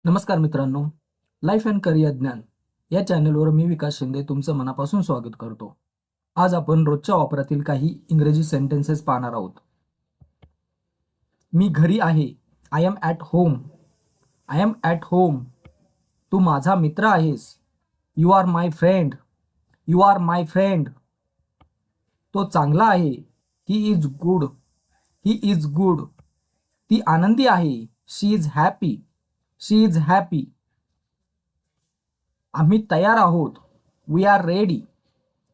नमस्कार मित्रांनो, life and career ज्ञान या चॅनलवर मी विकास शिंदे तुमचं मनापासून स्वागत करतो. आज आपण रोजच्या वापरातील काही इंग्रजी सेंटेन्सेस पाहणार आहोत. मी घरी आहे. I am at home. I am at home. तू माझा मित्र आहेस. You are my friend. You are my friend. तो चांगला आहे. He is good. He is good. ती आनंदी आहे. She is happy. She is happy. आम्ही तयार आहोत. We are ready.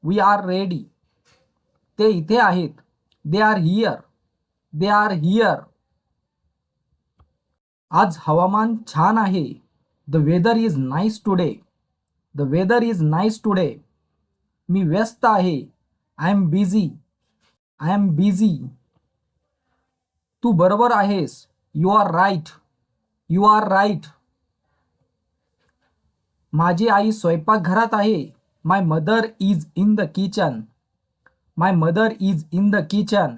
We are ready. ते इथे आहेत. They are here. They are here. आज हवामान छान आहे. The weather is nice today. The weather is nice today. मी व्यस्त आहे. I am busy. I am busy. तू बरोबर आहेस. You are right. You are right. माझी आई स्वयंपाकघरात आहे. My mother is in the kitchen. My mother is in the kitchen.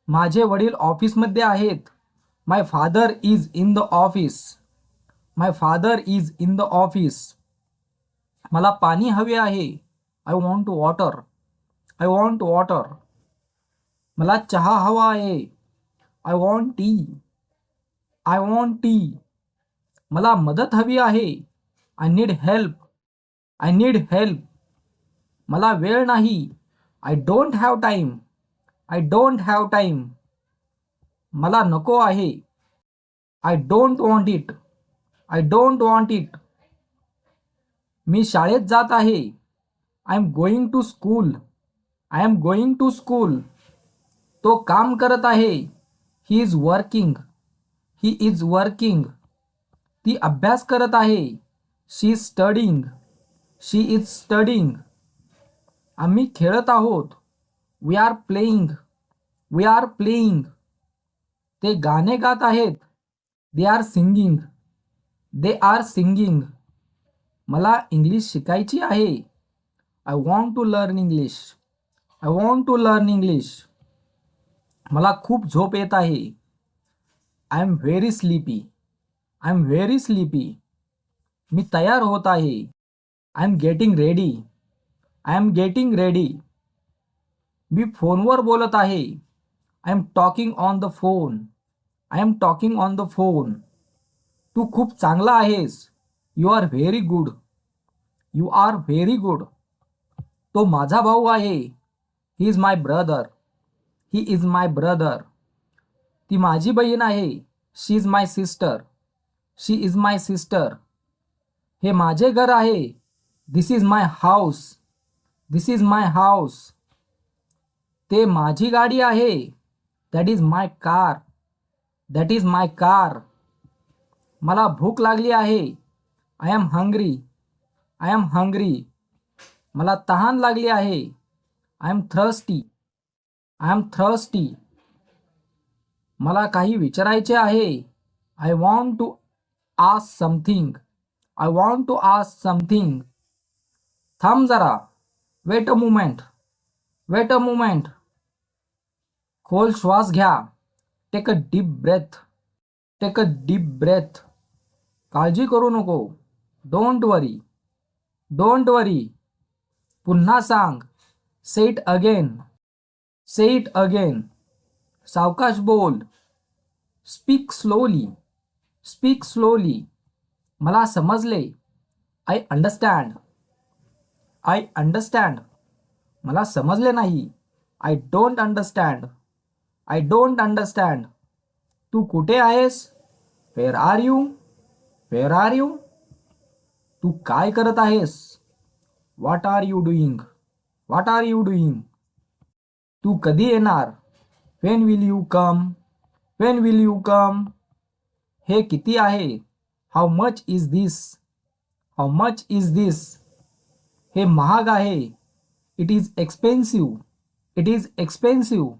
माझे वडील ऑफिसमध्ये आहेत. My father is in the office. My father is in the office. मला पाणी हवे आहे. I want water. I want water. मला चहा हवा आहे. I want T. I want tea. मला मदत हवी आहे. I need help. I need help. मला वेळ नाही. I don't have time. I don't have time. मला नको आहे. I don't want it. I don't want it. मी शाळेत जात आहे. I am going to school. I am going to school. तो काम करत आहे. He is working. He is working. ती अभ्यास करत आहे. She is studying. She is studying. आम्ही खेळत आहोत. We are playing. We are playing. ते गाणे गात आहेत. They are singing. They are singing. मला इंग्लिश शिकायची आहे. I want to learn English. I want to learn English. मला खूप झोप येत आहे. I am very sleepy. I am very sleepy. मी तयार होत आहे. I am getting ready. I am getting ready. मी फोनवर बोलत आहे. I am talking on the phone. I am talking on the phone. तू खूप चांगला आहेस. You are very good. You are very good. तो माझा भाऊ आहे. He is my brother. He is my brother. ती माझी बहीण आहे. She is my sister. She is my sister. हे माझे घर आहे. This is my house. This is my house. ते माझी गाडी आहे. That is my car. That is my car. मला भूक लागली आहे. I am hungry. I am hungry. मला तहान लागली आहे. I am thirsty. I am thirsty. मला काही विचारायचे आहे. I want to ask something. I want to ask something. थांब जरा. Wait a moment. Wait a moment. खोल श्वास घ्या. Take a deep breath. Take a deep breath. काळजी करू नको. Don't worry. Don't worry. पुन्हा सांग. Say it again. Say it again. सावकाश बोल. Speak slowly. Speak slowly. मला समजले. I understand. I understand. मला समजले नाही. I don't understand. I don't understand. तू कुठे आहेस. Where are you. Where are you. तू काय करत आहेस. What are you doing. What are you doing. तू कधी येणार. When will you come. When will you come. हे किती आहे. How much is this. How much is this. हे महाग आहे. It is expensive. It is expensive.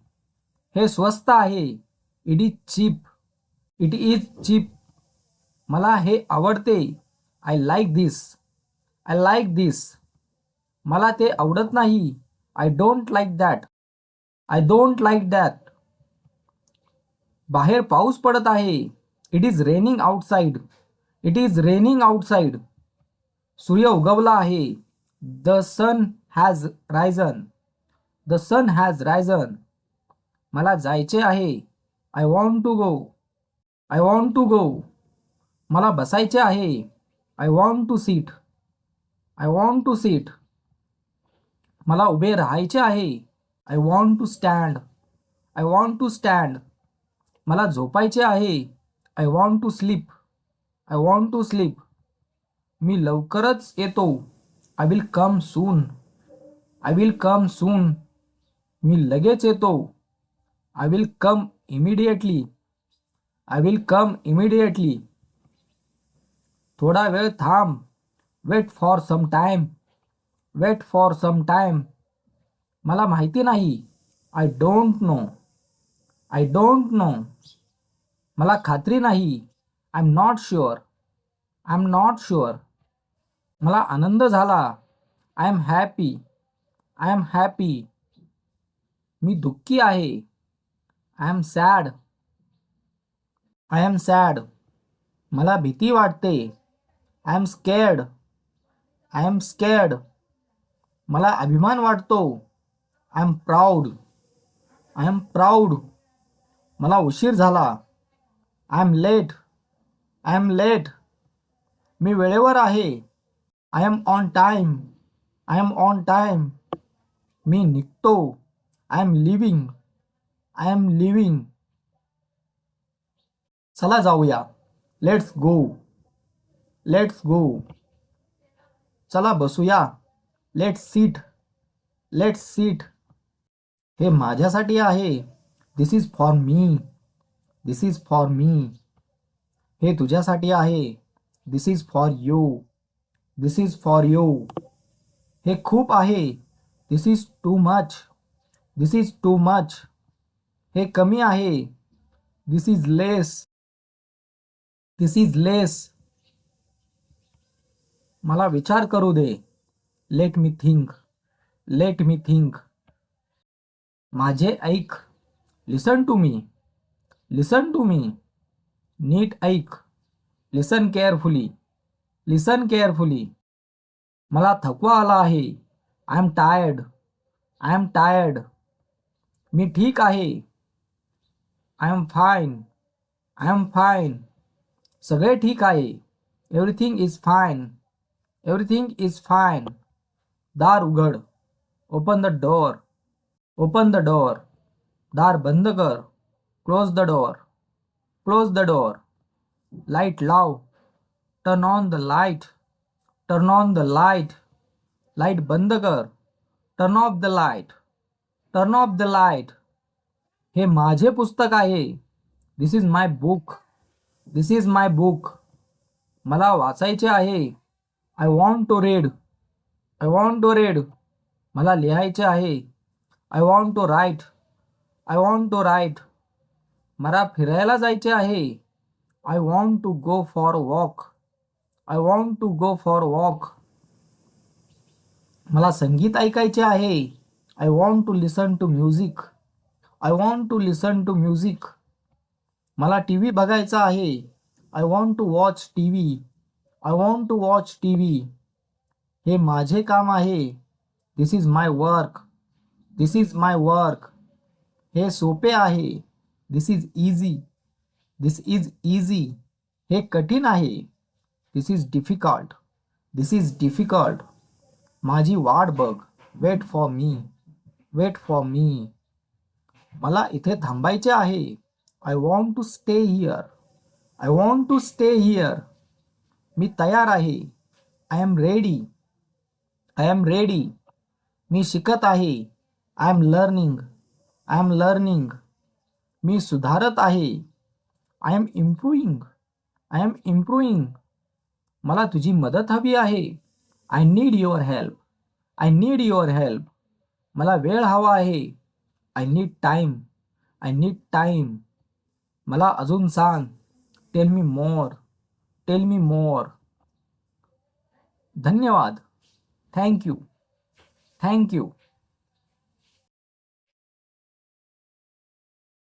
हे स्वस्त आहे. It is chip. It is cheap. मला हे आवडते. I like this. I like this. मला ते आवडत नाही. I don't like that. I don't like that. बाहेर पाऊस पडत आहे. It is raining outside. It is raining outside. सूर्य उगवला आहे. The sun has risen. The sun has risen. मला जायचे आहे. I want to go. I want to go. मला बसायचे आहे. I want to seat. I want to seat. मला उभे राहायचे आहे. I want to stand. I want to stand. मला झोपायचे आहे. I want to sleep. I want to sleep. मी लवकरच येतो. I will come soon. I will come soon. मी लगेच येतो. I will come immediately. I will come immediately. थोडा वेळ थांब. Wait for some time. Wait for some time. मला माहिती नाही. I don't know. I don't know. मला खात्री नाही. I am not sure. I am not sure. मला आनंद झाला. I am happy. I am happy. मी दुःखी आहे. I am sad. I am sad. मला भीती वाटते. I am scared. I am scared. मला अभिमान वाटतो. I am proud. I am proud. मला उशीर झाला. I am late. I am late. मी वेळेवर आहे. I am on time. I am on time. मी निघतो. I am leaving. I am living. चला जाऊया. Let's go. Let's go. चला बसूया. Let's seat. Let's seat. हे माझ्यासाठी आहे. This is for me. This is for me. हे तुझ्यासाठी आहे. This is for you. This is for you. हे खूप आहे. This is too much. This is too much. हे कमी आहे. This is less. This is less. मला विचार करू दे. Let me think. Let me think. माझे ऐक. लिसन to me. Listen to me. नीट ऐक. Listen carefully. Listen carefully. मला थकवा आला आहे. I am tired. I am tired. मी ठीक आहे. I am fine. I am fine. सगळे ठीक आहे. Everything is fine. Everything is fine. दार उघड. Open the door. Open the door. दार बंद कर. Close the door. Close the door. Light लाव. Turn on the light. Turn on the light. Light बंद कर. Turn off the light. Turn off the light. हे माझे पुस्तक आहे. This is my book. This is my book. मला वाचायचे आहे. I want to read. I want to read. मला लिहायचे आहे. I want to write. I want to write. मला फिरायला जायचे आहे. I want to go for walk. I want to go for walk. मला संगीत ऐकायचे आहे. I want to listen to music. I want to listen to music. मला T V बघायचा आहे. I want to watch T V. I want to watch T V. हे माझे काम आहे. This is my work. This is my work. हे सोपे आहे. This is easy. This is easy. हे कठीण आहे. This is difficult. This is difficult. माझी वाट बघ. Wait for me. Wait for me. मला इथे थांबायचे आहे. I want to stay here. I want to stay here. मी तयार आहे. I am ready. I am ready. मी शिकत आहे. I am learning. I am learning. मी सुधारत आहे. I am improving. I am improving. मला तुझी मदत हवी आहे. I need your help. I need your help. मला वेळ हवा आहे. I need time. I need time. मला अजून सांग. Tell me more. Tell me more. धन्यवाद. Thank you. Thank you.